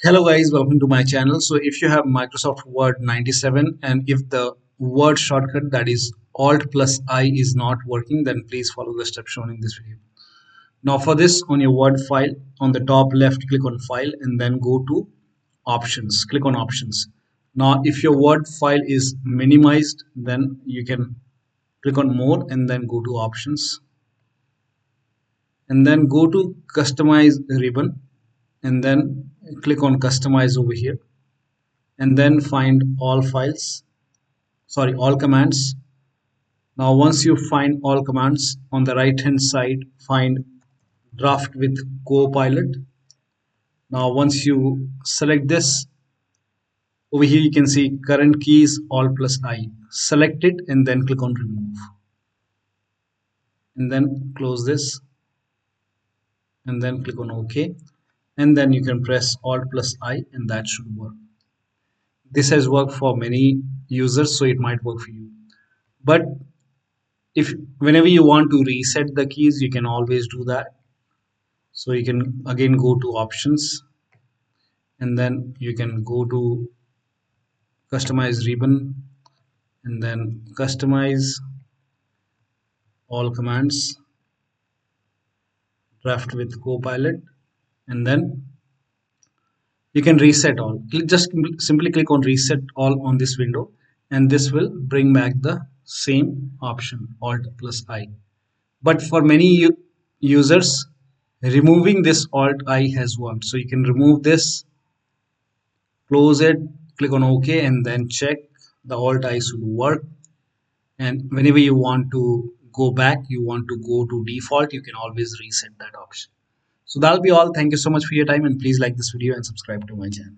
Hello guys, welcome to my channel. So if you have Microsoft Word 97 and if the word shortcut, that is Alt plus I, is not working, then please follow the steps shown in this video. Now for this, on your Word file, on the top left, click on File and then go to Options. Click on Options. Now if your Word file is minimized, then you can click on More and then go to Options and then go to Customize Ribbon and then click on Customize over here and then find all commands. Now once you find all commands, on the right hand side find draft with Copilot. Now once you select this, over here you can see current keys Alt plus I. Select it and then click on remove and then close this and then click on OK and then you can press Alt plus I and that should work. This has worked for many users, so it might work for you. But if whenever you want to reset the keys, you can always do that. So you can again go to options and then you can go to customize ribbon and then customize all commands, draft with Copilot, and then you can reset all. Just simply click on reset all on this window and this will bring back the same option Alt plus I. But for many users, removing this Alt I has worked. So you can remove this, close it, click on OK, and then check the Alt I should work. And whenever you want to go back, you want to go to default, you can always reset that option. So that'll be all. Thank you so much for your time, and please like this video and subscribe to my channel.